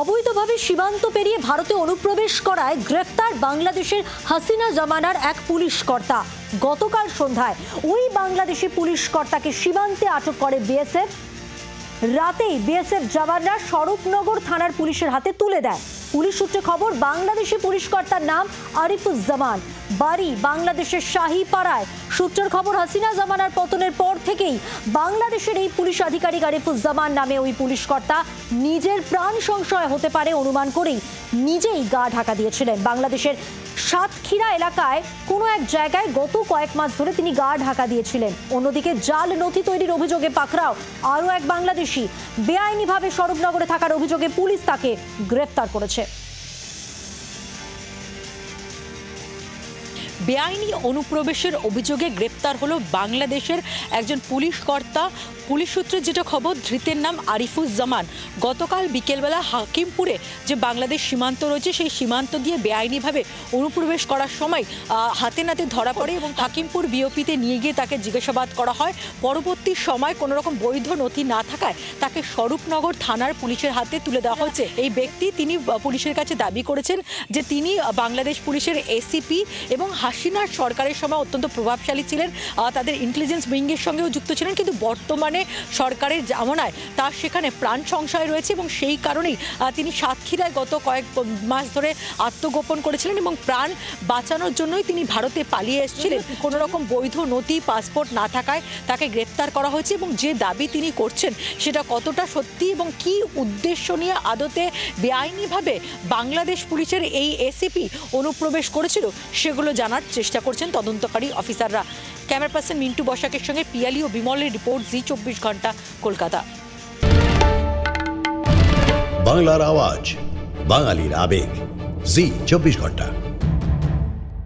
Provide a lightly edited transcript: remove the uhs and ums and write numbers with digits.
অবৈধভাবে সীমান্ত পেরিয়ে ভারতে অনুপ্রবেশ করায় গ্রেফতার বাংলাদেশের হাসিনা জমানার এক পুলিশ কর্তা। গতকাল সন্ধ্যায় ওই বাংলাদেশি পুলিশ কর্তাকে সীমান্তে আটক করে বিএসএফ। রাতেই বিএসএফ জওয়ানরা স্বরূপনগর থানার পুলিশের হাতে তুলে দেয়। পুলিশ সূত্রে খবর, বাংলাদেশি পুলিশ কর্তার নাম আরিফুজ্জামান, বাড়ি বাংলাদেশের শাহীপাড়ায়। সূত্রের খবর, হাসিনা জমানার পতনের পর থেকেই বাংলাদেশের এই পুলিশ আধিকারিক আরিফুজ্জামান নামে ওই পুলিশ কর্তা নিজের প্রাণ সংশয় হতে পারে অনুমান করেই নিজেই গা ঢাকা দিয়েছিলেন। বাংলাদেশের সাতক্ষীরা এলাকায় কোনো এক জায়গায় গত কয়েক মাস ধরে তিনি গা ঢাকা দিয়েছিলেন। অন্যদিকে জাল নথি তৈরির অভিযোগে পাকড়াও আরও এক বাংলাদেশি। বেআইনিভাবে স্বরূপনগরে থাকার অভিযোগে পুলিশ তাকে গ্রেফতার করেছে। বেআইনি অনুপ্রবেশের অভিযোগে গ্রেপ্তার হলো বাংলাদেশের একজন পুলিশ কর্তা। পুলিশ সূত্রে যেটা খবর, ধৃতের নাম আরিফুজ্জামান। গতকাল বিকেলবেলা হাকিমপুরে যে বাংলাদেশ সীমান্ত রয়েছে সেই সীমান্ত দিয়ে বেআইনিভাবে অনুপ্রবেশ করার সময় হাতে নাতে ধরা পড়ে এবং হাকিমপুর বিওপিতে নিয়ে গিয়ে তাকে জিজ্ঞাসাবাদ করা হয়। পরবর্তী সময় কোনো রকম বৈধ নথি না থাকায় তাকে স্বরূপনগর থানার পুলিশের হাতে তুলে দেওয়া হয়েছে। এই ব্যক্তি তিনি পুলিশের কাছে দাবি করেছেন যে তিনি বাংলাদেশ পুলিশের এসিপি এবং হাসিনার সরকারের সময় অত্যন্ত প্রভাবশালী ছিলেন, তাদের ইন্টেলিজেন্স উইংয়ের সঙ্গেও যুক্ত ছিলেন, কিন্তু বর্তমানে সরকারের জামানায় তার সেখানে প্রাণ সংশয় রয়েছে এবং সেই কারণেই তিনি সাতক্ষীরায় গত কয়েক মাস ধরে আত্মগোপন করেছিলেন এবং প্রাণ বাঁচানোর জন্যই তিনি ভারতে পালিয়ে এসেছিলেন। কোনো রকম বৈধ নথি পাসপোর্ট না থাকায় তাকে গ্রেপ্তার করা হয়েছে এবং যে দাবি তিনি করছেন সেটা কতটা সত্যি এবং কি উদ্দেশ্য নিয়ে আদতে বেআইনিভাবে বাংলাদেশ পুলিশের এই এসিপি অনুপ্রবেশ করেছিল সেগুলো জানার চেষ্টা করছেন তদন্তকারী অফিসাররা। ক্যামেরা পার্সন মিন্টু বসাকের সঙ্গে পিয়ালি ও বিমলের রিপোর্ট, জি24 ঘন্টা, কলকাতা। বাংলার আওয়াজ, বাঙালির আবেগ, জি24 ঘন্টা।